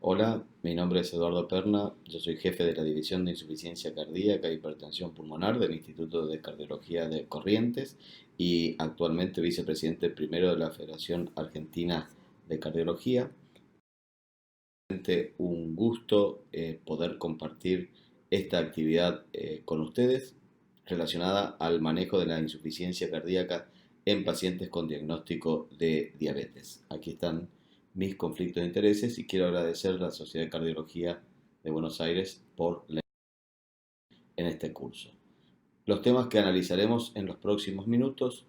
Hola, mi nombre es Eduardo Perna, yo soy jefe de la División de Insuficiencia Cardíaca y Hipertensión Pulmonar del Instituto de Cardiología de Corrientes y actualmente vicepresidente primero de la Federación Argentina de Cardiología. Realmente un gusto poder compartir esta actividad con ustedes relacionada al manejo de la insuficiencia cardíaca en pacientes con diagnóstico de diabetes. Aquí están mis conflictos de intereses y quiero agradecer a la Sociedad de Cardiología de Buenos Aires por la en este curso. Los temas que analizaremos en los próximos minutos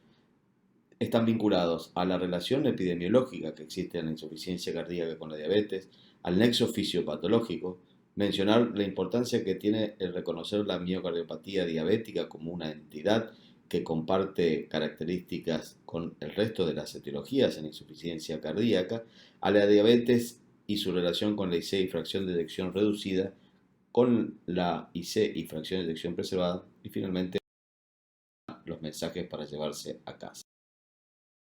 están vinculados a la relación epidemiológica que existe en la insuficiencia cardíaca con la diabetes, al nexo fisiopatológico, mencionar la importancia que tiene el reconocer la miocardiopatía diabética como una entidad que comparte características con el resto de las etiologías en insuficiencia cardíaca, a la diabetes y su relación con la IC y fracción de eyección reducida, con la IC y fracción de eyección preservada y finalmente los mensajes para llevarse a casa.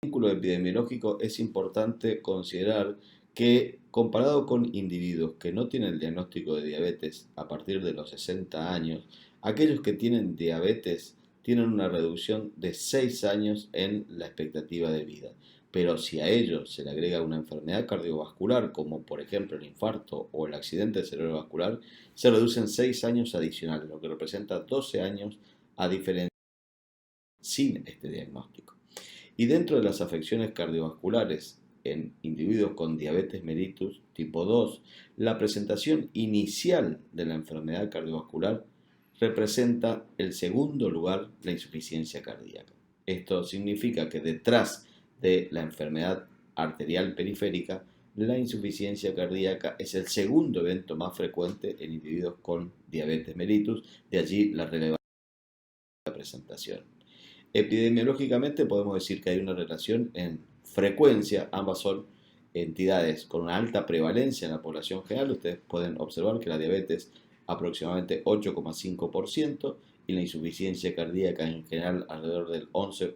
Vínculo epidemiológico es importante considerar que comparado con individuos que no tienen el diagnóstico de diabetes a partir de los 60 años, aquellos que tienen diabetes tienen una reducción de 6 años en la expectativa de vida. Pero si a ello se le agrega una enfermedad cardiovascular, como por ejemplo el infarto o el accidente cerebrovascular, se reducen 6 años adicionales, lo que representa 12 años a diferencia sin este diagnóstico. Y dentro de las afecciones cardiovasculares en individuos con diabetes mellitus tipo 2, la presentación inicial de la enfermedad cardiovascular representa el segundo lugar de la insuficiencia cardíaca. Esto significa que detrás de la enfermedad arterial periférica, la insuficiencia cardíaca es el segundo evento más frecuente en individuos con diabetes mellitus, de allí la relevancia de la presentación. Epidemiológicamente podemos decir que hay una relación en frecuencia, ambas son entidades con una alta prevalencia en la población general. Ustedes pueden observar que la diabetes aproximadamente 8,5% y la insuficiencia cardíaca en general alrededor del 11%,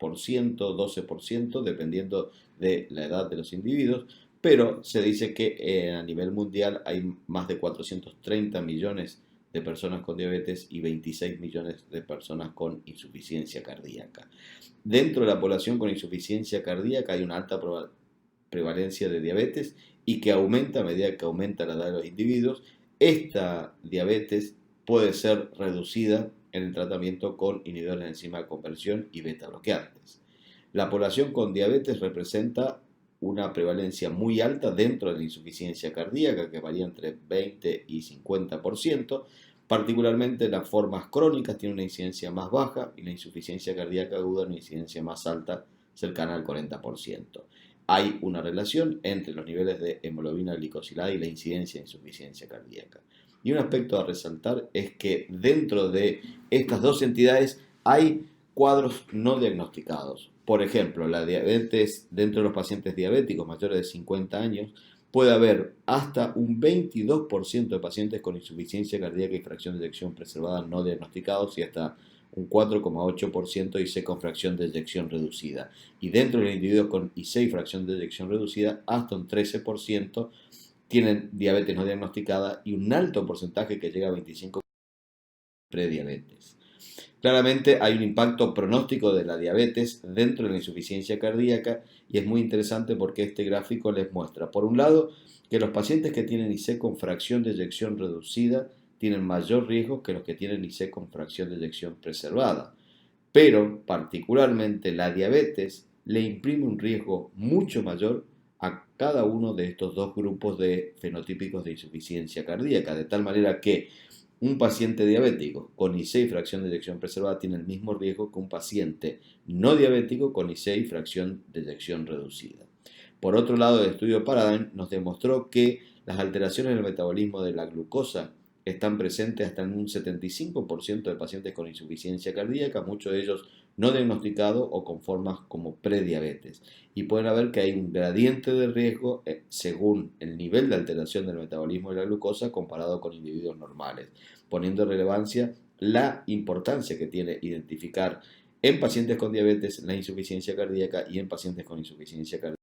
12%, dependiendo de la edad de los individuos, pero se dice que a nivel mundial hay más de 430 millones de personas con diabetes y 26 millones de personas con insuficiencia cardíaca. Dentro de la población con insuficiencia cardíaca hay una alta prevalencia de diabetes y que aumenta a medida que aumenta la edad de los individuos. Esta diabetes puede ser reducida en el tratamiento con inhibidores de enzima de conversión y beta bloqueantes. La población con diabetes representa una prevalencia muy alta dentro de la insuficiencia cardíaca, que varía entre 20 y 50%. Particularmente las formas crónicas tienen una incidencia más baja y la insuficiencia cardíaca aguda una incidencia más alta, cercana al 40%. Hay una relación entre los niveles de hemoglobina glicosilada y la incidencia de insuficiencia cardíaca. Y un aspecto a resaltar es que dentro de estas dos entidades hay cuadros no diagnosticados. Por ejemplo, la diabetes dentro de los pacientes diabéticos mayores de 50 años puede haber hasta un 22% de pacientes con insuficiencia cardíaca y fracción de eyección preservada no diagnosticados y hasta un 4,8% IC con fracción de eyección reducida. Y dentro de los individuos con IC y fracción de eyección reducida, hasta un 13% tienen diabetes no diagnosticada y un alto porcentaje que llega a 25% prediabetes. Claramente hay un impacto pronóstico de la diabetes dentro de la insuficiencia cardíaca y es muy interesante porque este gráfico les muestra, por un lado, que los pacientes que tienen IC con fracción de eyección reducida tienen mayor riesgo que los que tienen IC con fracción de eyección preservada, pero particularmente la diabetes le imprime un riesgo mucho mayor a cada uno de estos dos grupos de fenotípicos de insuficiencia cardíaca, de tal manera que un paciente diabético con IC y fracción de eyección preservada tiene el mismo riesgo que un paciente no diabético con IC y fracción de eyección reducida. Por otro lado, el estudio Paradigm nos demostró que las alteraciones en el metabolismo de la glucosa están presentes hasta en un 75% de pacientes con insuficiencia cardíaca, muchos de ellos no diagnosticados o con formas como prediabetes. Y pueden ver que hay un gradiente de riesgo según el nivel de alteración del metabolismo de la glucosa comparado con individuos normales, poniendo en relevancia la importancia que tiene identificar en pacientes con diabetes la insuficiencia cardíaca y en pacientes con insuficiencia cardíaca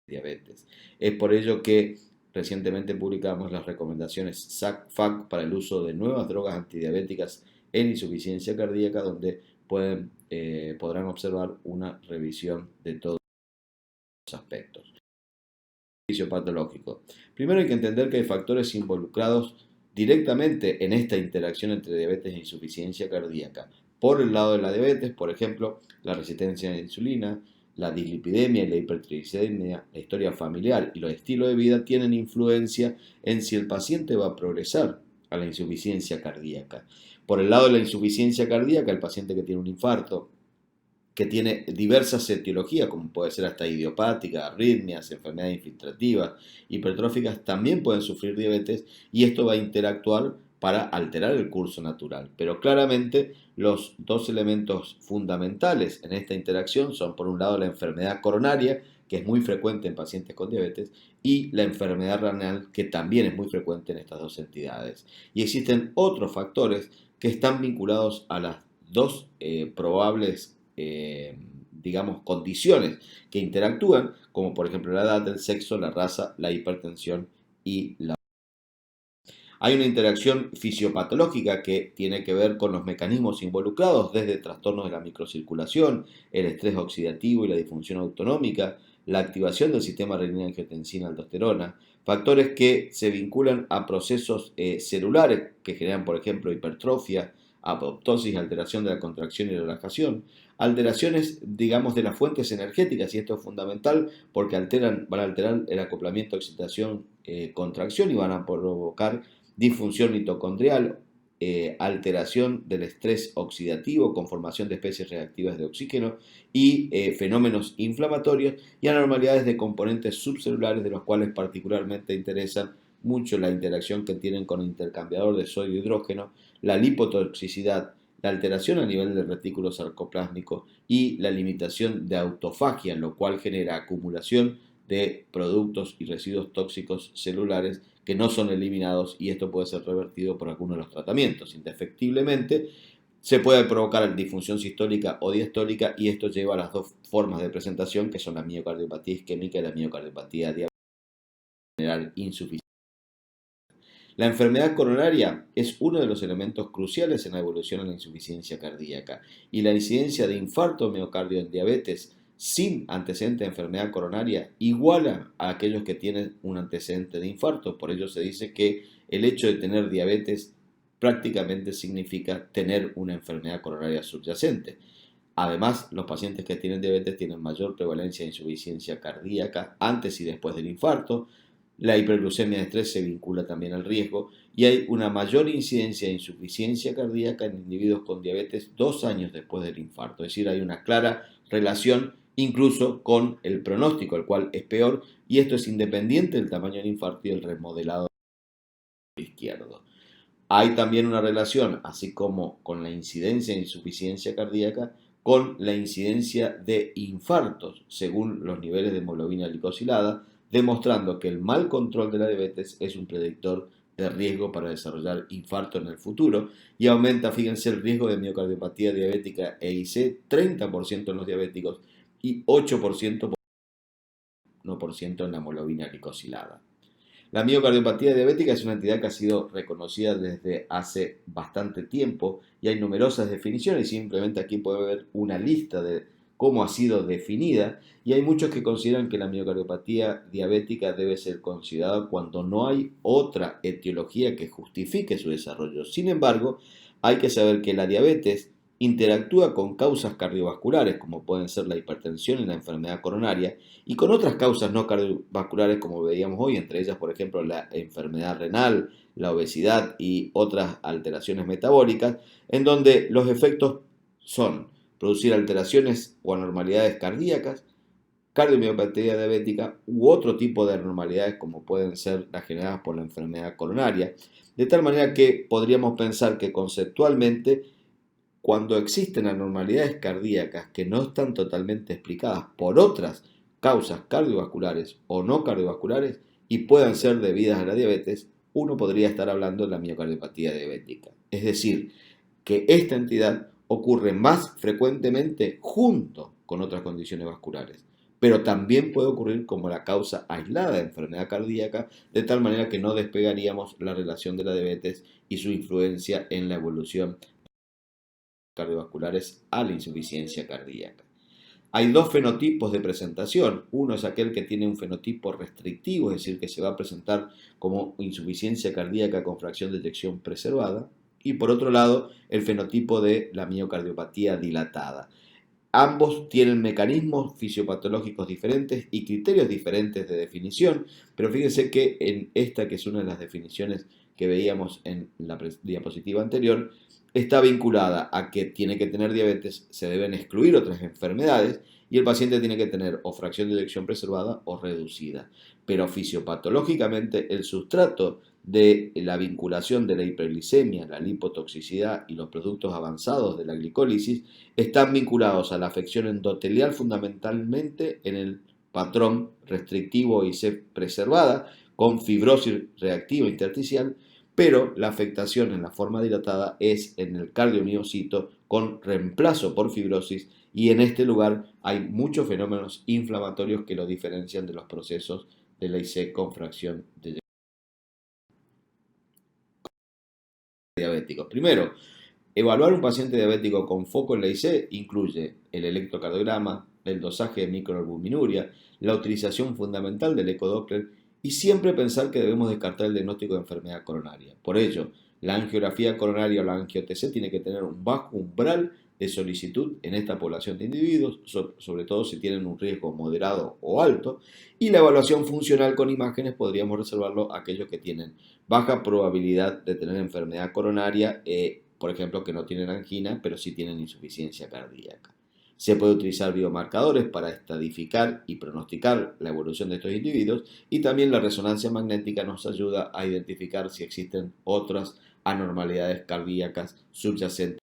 diabetes. Es por ello que Recientemente publicamos las recomendaciones SAC-FAC para el uso de nuevas drogas antidiabéticas en insuficiencia cardíaca, donde podrán observar una revisión de todos los aspectos. Patológico. Primero hay que entender que hay factores involucrados directamente en esta interacción entre diabetes e insuficiencia cardíaca. Por el lado de la diabetes, por ejemplo, la resistencia a la insulina, la dislipidemia y la hipertrigliceridemia, la historia familiar y los estilos de vida tienen influencia en si el paciente va a progresar a la insuficiencia cardíaca. Por el lado de la insuficiencia cardíaca, el paciente que tiene un infarto, que tiene diversas etiologías, como puede ser hasta idiopática, arritmias, enfermedades infiltrativas, hipertróficas, también pueden sufrir diabetes y esto va a interactuar para alterar el curso natural. Pero claramente los dos elementos fundamentales en esta interacción son, por un lado, la enfermedad coronaria, que es muy frecuente en pacientes con diabetes, y la enfermedad renal, que también es muy frecuente en estas dos entidades. Y existen otros factores que están vinculados a las dos probables digamos, condiciones que interactúan, como por ejemplo la edad, el sexo, la raza, la hipertensión y la... Hay una interacción fisiopatológica que tiene que ver con los mecanismos involucrados, desde trastornos de la microcirculación, el estrés oxidativo y la disfunción autonómica, la activación del sistema renina-angiotensina-aldosterona, factores que se vinculan a procesos celulares que generan, por ejemplo, hipertrofia, apoptosis, alteración de la contracción y relajación, alteraciones, digamos, de las fuentes energéticas, y esto es fundamental porque van a alterar el acoplamiento excitación-contracción y van a provocar disfunción mitocondrial, alteración del estrés oxidativo, conformación de especies reactivas de oxígeno y fenómenos inflamatorios y anormalidades de componentes subcelulares, de los cuales particularmente interesan mucho la interacción que tienen con el intercambiador de sodio e hidrógeno, la lipotoxicidad, la alteración a nivel del retículo sarcoplásmico y la limitación de autofagia, lo cual genera acumulación de productos y residuos tóxicos celulares que no son eliminados, y esto puede ser revertido por algunos de los tratamientos. Indefectiblemente se puede provocar disfunción sistólica o diastólica, y esto lleva a las dos formas de presentación, que son la miocardiopatía isquémica y la miocardiopatía diabética general insuficiente. La enfermedad coronaria es uno de los elementos cruciales en la evolución de la insuficiencia cardíaca, y la incidencia de infarto o miocardio en diabetes sin antecedente de enfermedad coronaria iguala a aquellos que tienen un antecedente de infarto. Por ello se dice que el hecho de tener diabetes prácticamente significa tener una enfermedad coronaria subyacente. Además, los pacientes que tienen diabetes tienen mayor prevalencia de insuficiencia cardíaca antes y después del infarto. La hiperglucemia de estrés se vincula también al riesgo, y hay una mayor incidencia de insuficiencia cardíaca en individuos con diabetes 2 años después del infarto. Es decir, hay una clara relación incluso con el pronóstico, el cual es peor, y esto es independiente del tamaño del infarto y el remodelado izquierdo. Hay también una relación, así como con la incidencia de insuficiencia cardíaca, con la incidencia de infartos, según los niveles de hemoglobina glicosilada, demostrando que el mal control de la diabetes es un predictor de riesgo para desarrollar infarto en el futuro, y aumenta, fíjense, el riesgo de miocardiopatía diabética EIC 30% en los diabéticos y 8% en la hemoglobina glicosilada. La miocardiopatía diabética es una entidad que ha sido reconocida desde hace bastante tiempo y hay numerosas definiciones. Simplemente aquí puede ver una lista de cómo ha sido definida, y hay muchos que consideran que la miocardiopatía diabética debe ser considerada cuando no hay otra etiología que justifique su desarrollo. Sin embargo, hay que saber que la diabetes interactúa con causas cardiovasculares, como pueden ser la hipertensión y la enfermedad coronaria, y con otras causas no cardiovasculares, como veíamos hoy, entre ellas, por ejemplo, la enfermedad renal, la obesidad y otras alteraciones metabólicas, en donde los efectos son producir alteraciones o anormalidades cardíacas, cardiomiopatía diabética u otro tipo de anormalidades, como pueden ser las generadas por la enfermedad coronaria, de tal manera que podríamos pensar que conceptualmente, cuando existen anormalidades cardíacas que no están totalmente explicadas por otras causas cardiovasculares o no cardiovasculares y puedan ser debidas a la diabetes, uno podría estar hablando de la miocardiopatía diabética. Es decir, que esta entidad ocurre más frecuentemente junto con otras condiciones vasculares. pero también puede ocurrir como la causa aislada de enfermedad cardíaca, de tal manera que no despegaríamos la relación de la diabetes y su influencia en la evolución cardiovasculares a la insuficiencia cardíaca. Hay dos fenotipos de presentación. Uno es aquel que tiene un fenotipo restrictivo, es decir, que se va a presentar como insuficiencia cardíaca con fracción de eyección preservada. Y por otro lado, el fenotipo de la miocardiopatía dilatada. Ambos tienen mecanismos fisiopatológicos diferentes y criterios diferentes de definición, pero fíjense que en esta, que es una de las definiciones que veíamos en la diapositiva anterior, está vinculada a que tiene que tener diabetes, se deben excluir otras enfermedades y el paciente tiene que tener o fracción de eyección preservada o reducida. Pero fisiopatológicamente el sustrato de la vinculación de la hiperglicemia, la lipotoxicidad y los productos avanzados de la glicólisis están vinculados a la afección endotelial fundamentalmente en el patrón restrictivo y C preservada con fibrosis reactiva intersticial, pero la afectación en la forma dilatada es en el cardiomiocito con reemplazo por fibrosis y en este lugar hay muchos fenómenos inflamatorios que lo diferencian de los procesos de la IC con fracción de diabéticos. Primero, evaluar un paciente diabético con foco en la IC incluye el electrocardiograma, el dosaje de microalbuminuria, la utilización fundamental del ecodoppler y siempre pensar que debemos descartar el diagnóstico de enfermedad coronaria. Por ello, la angiografía coronaria o la angio-TC tiene que tener un bajo umbral de solicitud en esta población de individuos, sobre todo si tienen un riesgo moderado o alto, y la evaluación funcional con imágenes podríamos reservarlo a aquellos que tienen baja probabilidad de tener enfermedad coronaria, por ejemplo, que no tienen angina, pero sí tienen insuficiencia cardíaca. Se puede utilizar biomarcadores para estadificar y pronosticar la evolución de estos individuos y también la resonancia magnética nos ayuda a identificar si existen otras anormalidades cardíacas subyacentes.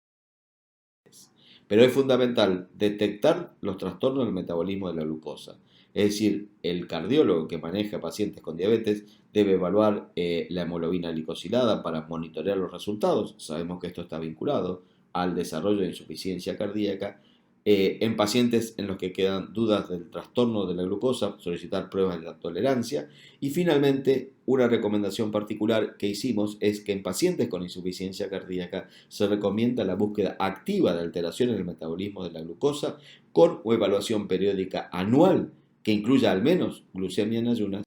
Pero es fundamental detectar los trastornos del metabolismo de la glucosa. Es decir, el cardiólogo que maneja pacientes con diabetes debe evaluar la hemoglobina glicosilada para monitorear los resultados. Sabemos que esto está vinculado al desarrollo de insuficiencia cardíaca. En pacientes en los que quedan dudas del trastorno de la glucosa, solicitar pruebas de la tolerancia. Y finalmente, una recomendación particular que hicimos es que en pacientes con insuficiencia cardíaca se recomienda la búsqueda activa de alteraciones en el metabolismo de la glucosa con una evaluación periódica anual que incluya al menos glucemia en ayunas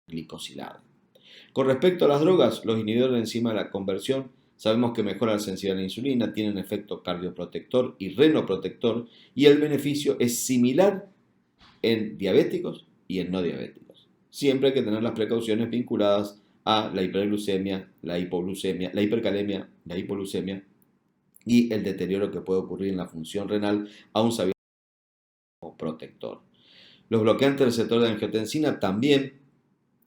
y glicosilada. Con respecto a las drogas, los inhibidores de enzima de la conversión sabemos que mejoran la sensibilidad a la insulina, tienen efecto cardioprotector y renoprotector y el beneficio es similar en diabéticos y en no diabéticos. Siempre hay que tener las precauciones vinculadas a la hiperglucemia, la hipoglucemia, la hipercalemia, la hipoglucemia y el deterioro que puede ocurrir en la función renal aún sabiendo como protector. Los bloqueantes del receptor de angiotensina también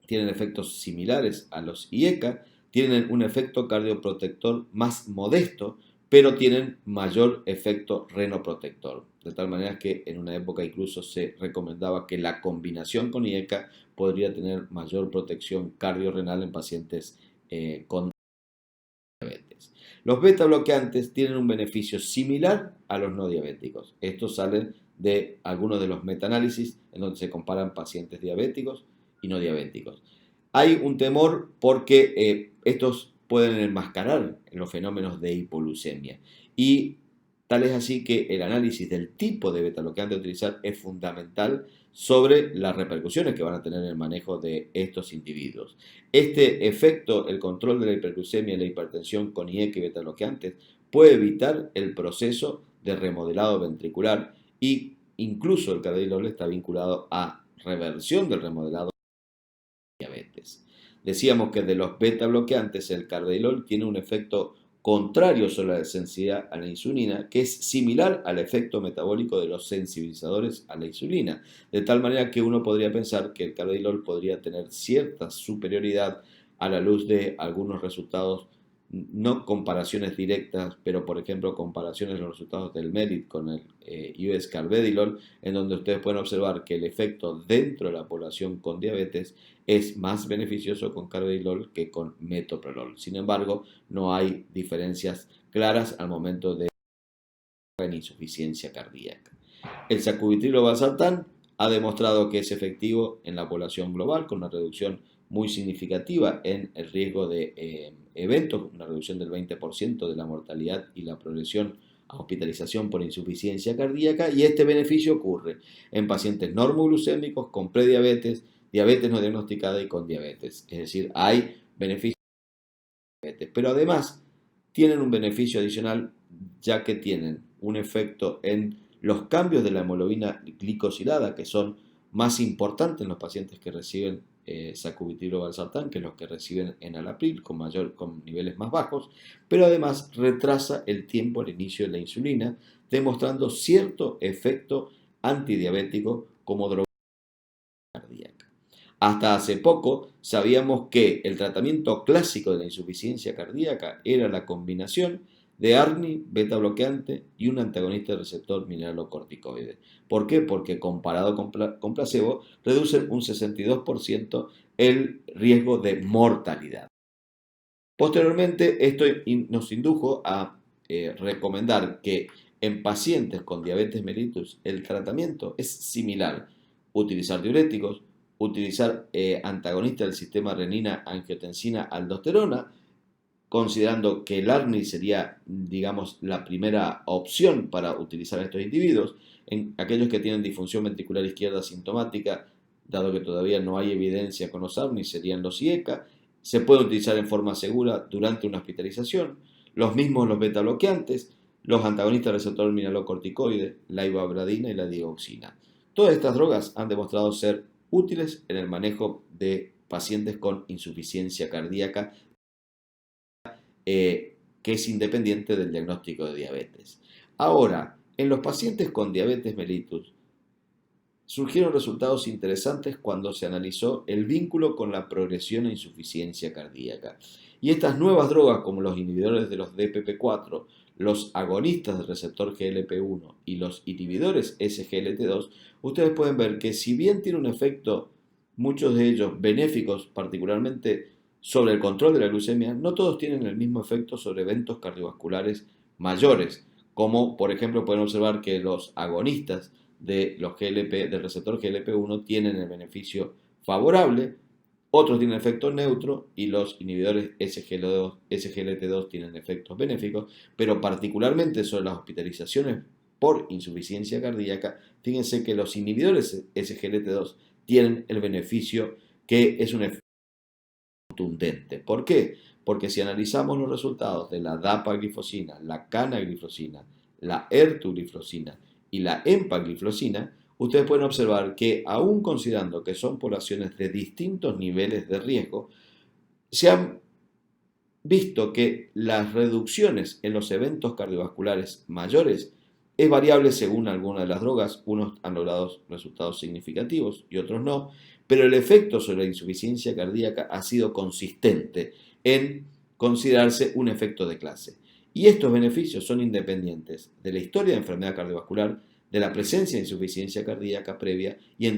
tienen efectos similares a los IECA, tienen un efecto cardioprotector más modesto, pero tienen mayor efecto renoprotector. De tal manera que en una época incluso se recomendaba que la combinación con IECA podría tener mayor protección cardiorrenal en pacientes con diabetes. Los beta bloqueantes tienen un beneficio similar a los no diabéticos. Estos salen de algunos de los metaanálisis en donde se comparan pacientes diabéticos y no diabéticos. Hay un temor porque estos pueden enmascarar los fenómenos de hipoglucemia y tal es así que el análisis del tipo de beta bloqueante a utilizar es fundamental sobre las repercusiones que van a tener en el manejo de estos individuos. Este efecto, el control de la hiperglucemia y la hipertensión con IECA y beta bloqueantes, puede evitar el proceso de remodelado ventricular y incluso el carvedilol está vinculado a reversión del remodelado de diabetes. Decíamos que de los beta bloqueantes el carvedilol tiene un efecto contrario sobre la sensibilidad a la insulina, que es similar al efecto metabólico de los sensibilizadores a la insulina, de tal manera que uno podría pensar que el carvedilol podría tener cierta superioridad a la luz de algunos resultados, no comparaciones directas, pero por ejemplo comparaciones de los resultados del MEDIT con el US Carvedilol, en donde ustedes pueden observar que el efecto dentro de la población con diabetes es más beneficioso con carvedilol que con metoprolol. Sin embargo, no hay diferencias claras al momento de la insuficiencia cardíaca. El sacubitrilo valsartán ha demostrado que es efectivo en la población global con una reducción muy significativa en el riesgo de eventos, una reducción del 20% de la mortalidad y la progresión a hospitalización por insuficiencia cardíaca, y este beneficio ocurre en pacientes normoglucémicos con prediabetes, diabetes no diagnosticada y con diabetes. Es decir, hay beneficios de diabetes, pero además tienen un beneficio adicional ya que tienen un efecto en los cambios de la hemoglobina glicosilada, que son más importantes en los pacientes que reciben sacubitril o valsartán que los que reciben enalapril con niveles más bajos, pero además retrasa el tiempo al inicio de la insulina, demostrando cierto efecto antidiabético como droga cardíaca. Hasta hace poco sabíamos que el tratamiento clásico de la insuficiencia cardíaca era la combinación de ARNI, beta bloqueante y un antagonista del receptor mineralocorticoide. ¿Por qué? Porque comparado con placebo reducen un 62% el riesgo de mortalidad. Posteriormente, esto nos indujo a recomendar que en pacientes con diabetes mellitus el tratamiento es similar. Utilizar diuréticos, utilizar antagonistas del sistema renina-angiotensina-aldosterona, considerando que el ARNI sería, digamos, la primera opción para utilizar a estos individuos. En aquellos que tienen disfunción ventricular izquierda sintomática, dado que todavía no hay evidencia con los ARNI, serían los IECA. Se puede utilizar en forma segura durante una hospitalización. Los mismos los beta bloqueantes, los antagonistas del receptor mineralocorticoide, la ivabradina y la digoxina. Todas estas drogas han demostrado ser útiles en el manejo de pacientes con insuficiencia cardíaca que es independiente del diagnóstico de diabetes. Ahora, en los pacientes con diabetes mellitus, surgieron resultados interesantes cuando se analizó el vínculo con la progresión a insuficiencia cardíaca. Y estas nuevas drogas, como los inhibidores de los DPP4, los agonistas del receptor GLP1 y los inhibidores SGLT2, ustedes pueden ver que si bien tiene un efecto, muchos de ellos benéficos, particularmente sobre el control de la glucemia, no todos tienen el mismo efecto sobre eventos cardiovasculares mayores, como por ejemplo pueden observar que los agonistas de los del receptor GLP1 tienen el beneficio favorable, otros tienen efecto neutro y los inhibidores SGLT2 tienen efectos benéficos, pero particularmente sobre las hospitalizaciones por insuficiencia cardíaca, fíjense que los inhibidores SGLT2 tienen el beneficio que es un efecto contundente. ¿Por qué? Porque si analizamos los resultados de la dapaglifosina, la canaglifosina, la ertuglifosina y la empagliflozina, ustedes pueden observar que aún considerando que son poblaciones de distintos niveles de riesgo, se han visto que las reducciones en los eventos cardiovasculares mayores es variable según alguna de las drogas. Unos han logrado resultados significativos y otros no, pero el efecto sobre la insuficiencia cardíaca ha sido consistente en considerarse un efecto de clase. Y estos beneficios son independientes de la historia de enfermedad cardiovascular, de la presencia de insuficiencia cardíaca previa y en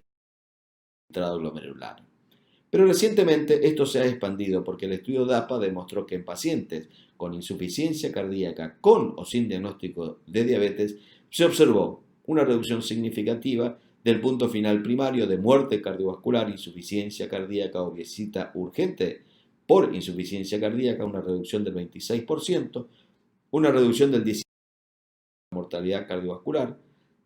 entrada glomerular. Pero recientemente esto se ha expandido porque el estudio DAPA demostró que en pacientes con insuficiencia cardíaca con o sin diagnóstico de diabetes se observó una reducción significativa del punto final primario de muerte cardiovascular, insuficiencia cardíaca o visita urgente por insuficiencia cardíaca, una reducción del 26%, una reducción del 17% de la mortalidad cardiovascular,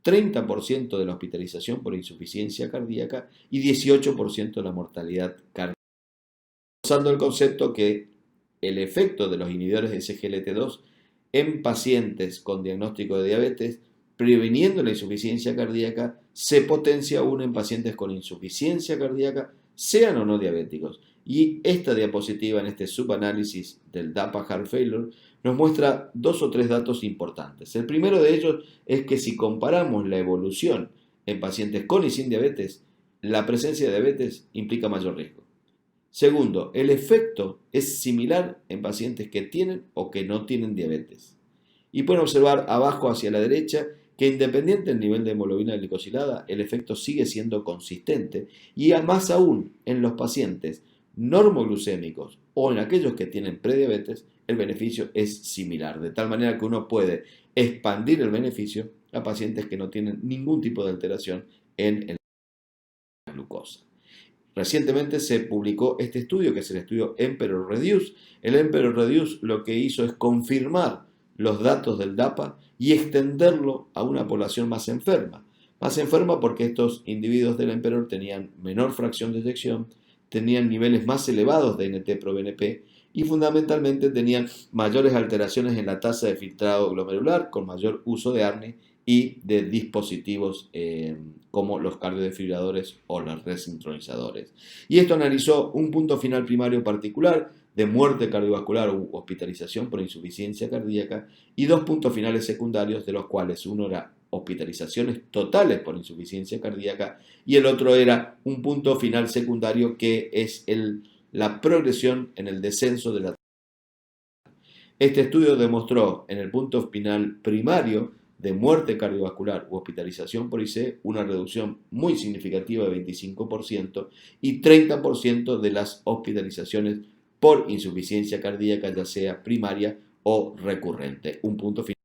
30% de la hospitalización por insuficiencia cardíaca y 18% de la mortalidad cardíaca. Usando el concepto que el efecto de los inhibidores de SGLT2 en pacientes con diagnóstico de diabetes, previniendo la insuficiencia cardíaca, se potencia aún en pacientes con insuficiencia cardíaca, sean o no diabéticos. Y esta diapositiva en este subanálisis del DAPA Heart Failure nos muestra dos o tres datos importantes. El primero de ellos es que si comparamos la evolución en pacientes con y sin diabetes, la presencia de diabetes implica mayor riesgo. Segundo, el efecto es similar en pacientes que tienen o que no tienen diabetes. Y pueden observar abajo hacia la derecha que independiente del nivel de hemoglobina glicosilada, el efecto sigue siendo consistente y más aún en los pacientes normoglucémicos o en aquellos que tienen prediabetes, el beneficio es similar, de tal manera que uno puede expandir el beneficio a pacientes que no tienen ningún tipo de alteración en el Recientemente se publicó este estudio, que es el estudio Emperor Reduce. El Emperor Reduce lo que hizo es confirmar los datos del DAPA y extenderlo a una población más enferma. Más enferma porque estos individuos del Emperor tenían menor fracción de eyección, tenían niveles más elevados de NT-proBNP y fundamentalmente tenían mayores alteraciones en la tasa de filtrado glomerular con mayor uso de ARNI y de dispositivos como los cardiodefibriladores o los resincronizadores. Y esto analizó un punto final primario particular de muerte cardiovascular u hospitalización por insuficiencia cardíaca y dos puntos finales secundarios, de los cuales uno era hospitalizaciones totales por insuficiencia cardíaca y el otro era un punto final secundario que es la progresión en el descenso de la. Este estudio demostró en el punto final primario de muerte cardiovascular u hospitalización por IC una reducción muy significativa de 25% y 30% de las hospitalizaciones por insuficiencia cardíaca, ya sea primaria o recurrente. Un punto final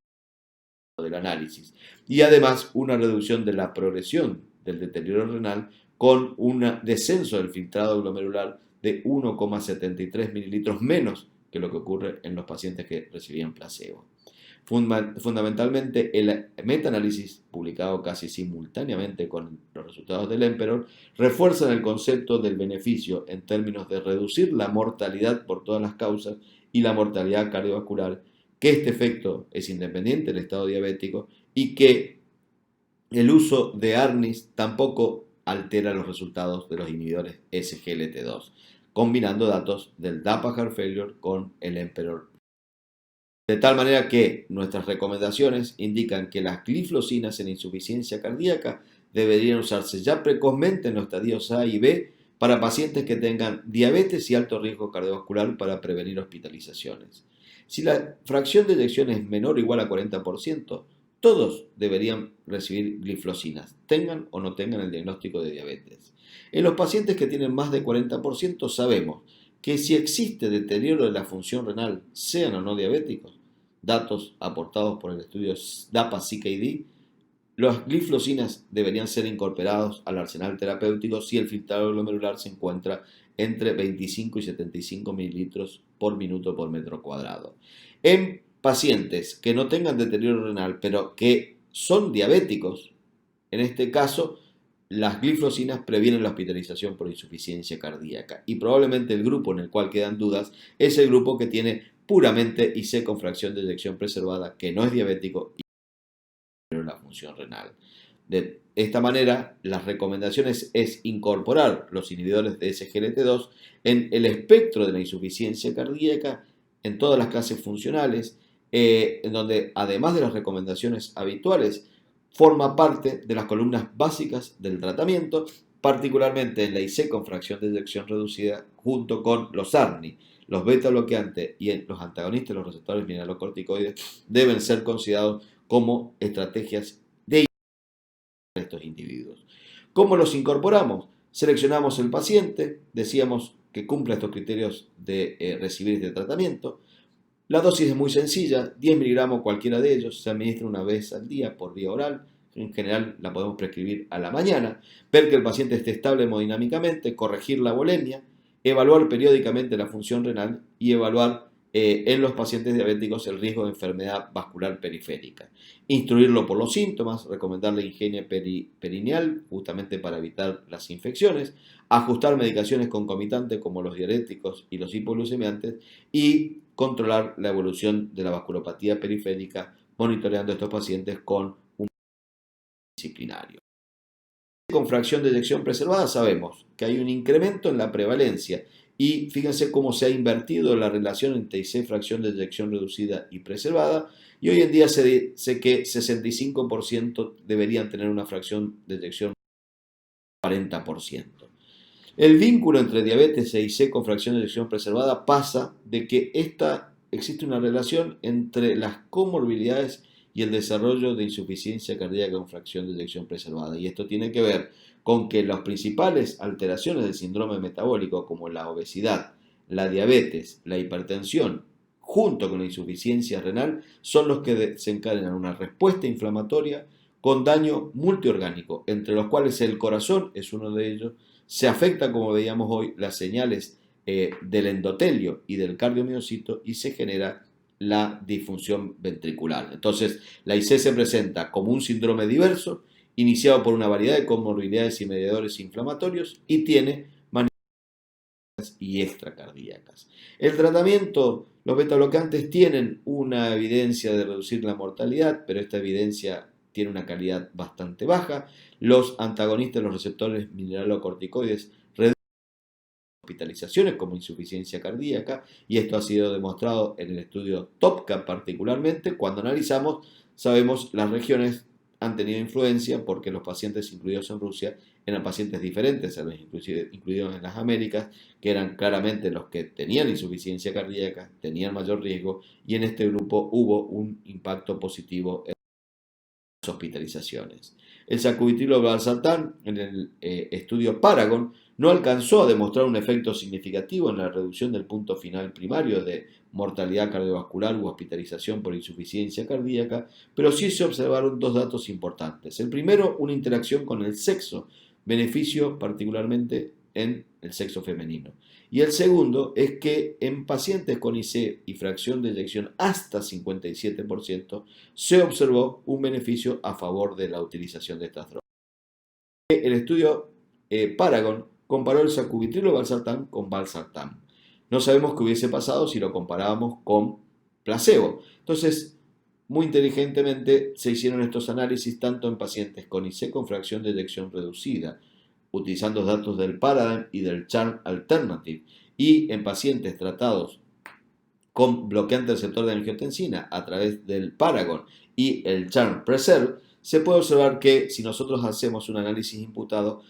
del análisis. Y además una reducción de la progresión del deterioro renal con un descenso del filtrado glomerular de 1,73 mililitros menos que lo que ocurre en los pacientes que recibían placebo. Fundamentalmente, el metaanálisis, publicado casi simultáneamente con los resultados del Emperor, refuerza el concepto del beneficio en términos de reducir la mortalidad por todas las causas y la mortalidad cardiovascular, que este efecto es independiente del estado diabético y que el uso de ARNIs tampoco altera los resultados de los inhibidores SGLT2, combinando datos del DAPA Heart Failure con el Emperor. De tal manera que nuestras recomendaciones indican que las gliflosinas en insuficiencia cardíaca deberían usarse ya precozmente en los estadios A y B para pacientes que tengan diabetes y alto riesgo cardiovascular para prevenir hospitalizaciones. Si la fracción de eyección es menor o igual a 40%, todos deberían recibir gliflosinas, tengan o no tengan el diagnóstico de diabetes. En los pacientes que tienen más de 40% sabemos que si existe deterioro de la función renal, sean o no diabéticos, datos aportados por el estudio DAPA-CKD, las gliflosinas deberían ser incorporados al arsenal terapéutico si el filtrado glomerular se encuentra entre 25 y 75 mililitros por minuto por metro cuadrado. En pacientes que no tengan deterioro renal, pero que son diabéticos, en este caso, las gliflosinas previenen la hospitalización por insuficiencia cardíaca y probablemente el grupo en el cual quedan dudas es el grupo que tiene puramente IC con fracción de eyección preservada, que no es diabético y no tiene la función renal. De esta manera, las recomendaciones es incorporar los inhibidores de SGLT2 en el espectro de la insuficiencia cardíaca en todas las clases funcionales, en donde además de las recomendaciones habituales, forma parte de las columnas básicas del tratamiento, particularmente en la IC con fracción de eyección reducida, junto con los ARNI, los beta bloqueantes y los antagonistas de los receptores mineralocorticoides deben ser considerados como estrategias de estos individuos. ¿Cómo los incorporamos? Seleccionamos el paciente, decíamos que cumpla estos criterios de recibir este tratamiento. La dosis es muy sencilla, 10 miligramos cualquiera de ellos, se administra una vez al día por vía oral, en general la podemos prescribir a la mañana, ver que el paciente esté estable hemodinámicamente, corregir la volemia, evaluar periódicamente la función renal y evaluar en los pacientes diabéticos el riesgo de enfermedad vascular periférica. Instruirlo por los síntomas, recomendarle higiene perineal justamente para evitar las infecciones, ajustar medicaciones concomitantes como los diuréticos y los hipoglucemiantes y controlar la evolución de la vasculopatía periférica monitoreando a estos pacientes con un disciplinario. Con fracción de eyección preservada sabemos que hay un incremento en la prevalencia y fíjense cómo se ha invertido la relación entre IC, fracción de eyección reducida y preservada, y hoy en día se dice que 65% deberían tener una fracción de eyección 40%. El vínculo entre diabetes e IC con fracción de eyección preservada pasa de que existe una relación entre las comorbilidades y el desarrollo de insuficiencia cardíaca con fracción de eyección preservada. Y esto tiene que ver con que las principales alteraciones del síndrome metabólico, como la obesidad, la diabetes, la hipertensión, junto con la insuficiencia renal, son los que desencadenan una respuesta inflamatoria con daño multiorgánico, entre los cuales el corazón es uno de ellos, se afecta, como veíamos hoy, las señales del endotelio y del cardiomiocito y se genera la disfunción ventricular. Entonces, la IC se presenta como un síndrome diverso, iniciado por una variedad de comorbilidades y mediadores inflamatorios y tiene manifestaciones y extracardíacas. El tratamiento, los betabloqueantes tienen una evidencia de reducir la mortalidad, pero esta evidencia tiene una calidad bastante baja. Los antagonistas de los receptores mineralocorticoides reducen hospitalizaciones como insuficiencia cardíaca y esto ha sido demostrado en el estudio TOPCA particularmente. Cuando analizamos, sabemos las regiones han tenido influencia porque los pacientes incluidos en Rusia eran pacientes diferentes a los incluidos en las Américas, que eran claramente los que tenían insuficiencia cardíaca, tenían mayor riesgo y en este grupo hubo un impacto positivo en las hospitalizaciones. El sacubitrilo valsartán en el estudio Paragon no alcanzó a demostrar un efecto significativo en la reducción del punto final primario de mortalidad cardiovascular u hospitalización por insuficiencia cardíaca, pero sí se observaron dos datos importantes. El primero, una interacción con el sexo, beneficio particularmente en el sexo femenino. Y el segundo es que en pacientes con IC y fracción de eyección hasta 57% se observó un beneficio a favor de la utilización de estas drogas. El estudio Paragon comparó el sacubitrilo valsartán con valsartán. No sabemos qué hubiese pasado si lo comparábamos con placebo. Entonces, muy inteligentemente se hicieron estos análisis tanto en pacientes con IC con fracción de eyección reducida, utilizando datos del Paradigm y del Charm Alternative, y en pacientes tratados con bloqueante receptor de angiotensina a través del Paragon y el Charm Preserve, se puede observar que si nosotros hacemos un análisis imputado,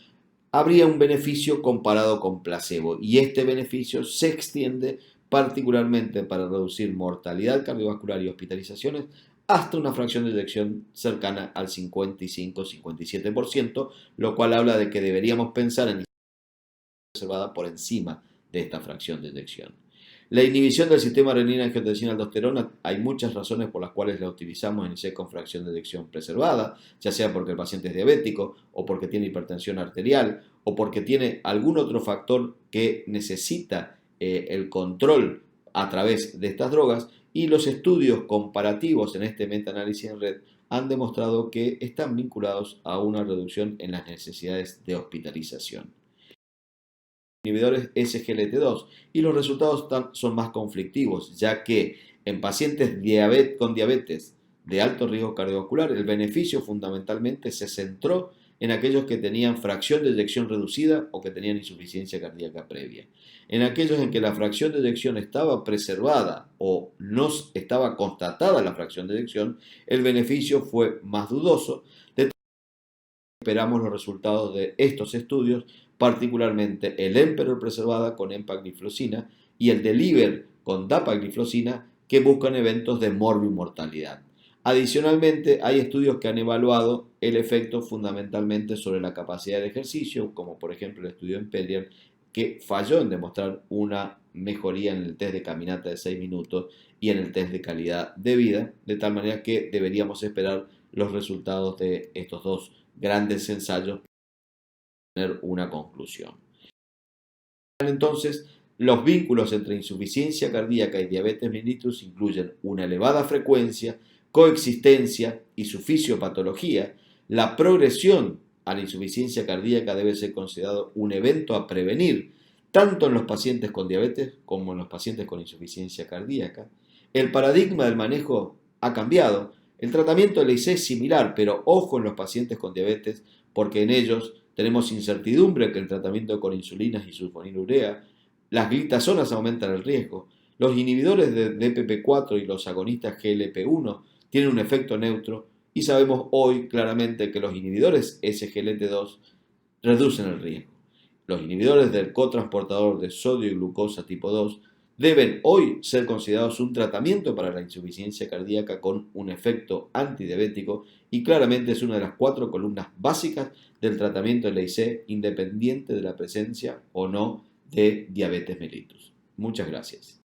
habría un beneficio comparado con placebo y este beneficio se extiende particularmente para reducir mortalidad cardiovascular y hospitalizaciones hasta una fracción de eyección cercana al 55-57%, lo cual habla de que deberíamos pensar en observada por encima de esta fracción de eyección. La inhibición del sistema renina-angiotensina-aldosterona, hay muchas razones por las cuales la utilizamos en IC con fracción de eyección preservada, ya sea porque el paciente es diabético o porque tiene hipertensión arterial o porque tiene algún otro factor que necesita el control a través de estas drogas, y los estudios comparativos en este metaanálisis en red han demostrado que están vinculados a una reducción en las necesidades de hospitalización. Inhibidores SGLT2 y los resultados son más conflictivos, ya que en pacientes con diabetes de alto riesgo cardiovascular el beneficio fundamentalmente se centró en aquellos que tenían fracción de eyección reducida o que tenían insuficiencia cardíaca previa. En aquellos en que la fracción de eyección estaba preservada o no estaba constatada la fracción de eyección, el beneficio fue más dudoso. Esperamos los resultados de estos estudios, particularmente el Emperor preservada con empagliflozina y el Deliver con dapagliflozina, que buscan eventos de morbimortalidad. Adicionalmente, hay estudios que han evaluado el efecto fundamentalmente sobre la capacidad de ejercicio, como por ejemplo el estudio Empedrian, que falló en demostrar una mejoría en el test de caminata de 6 minutos y en el test de calidad de vida, de tal manera que deberíamos esperar los resultados de estos dos grandes ensayos para tener una conclusión. Entonces, los vínculos entre insuficiencia cardíaca y diabetes mellitus incluyen una elevada frecuencia, coexistencia y su fisiopatología. La progresión a la insuficiencia cardíaca debe ser considerado un evento a prevenir, tanto en los pacientes con diabetes como en los pacientes con insuficiencia cardíaca. El paradigma del manejo ha cambiado. El tratamiento de la IC es similar, pero ojo en los pacientes con diabetes, porque en ellos tenemos incertidumbre que el tratamiento con insulinas y sulfonilurea, las glitazonas aumentan el riesgo. Los inhibidores de DPP4 y los agonistas GLP1 tienen un efecto neutro y sabemos hoy claramente que los inhibidores SGLT2 reducen el riesgo. Los inhibidores del cotransportador de sodio y glucosa tipo 2 deben hoy ser considerados un tratamiento para la insuficiencia cardíaca con un efecto antidiabético y claramente es una de las 4 columnas básicas del tratamiento de la IC, independiente de la presencia o no de diabetes mellitus. Muchas gracias.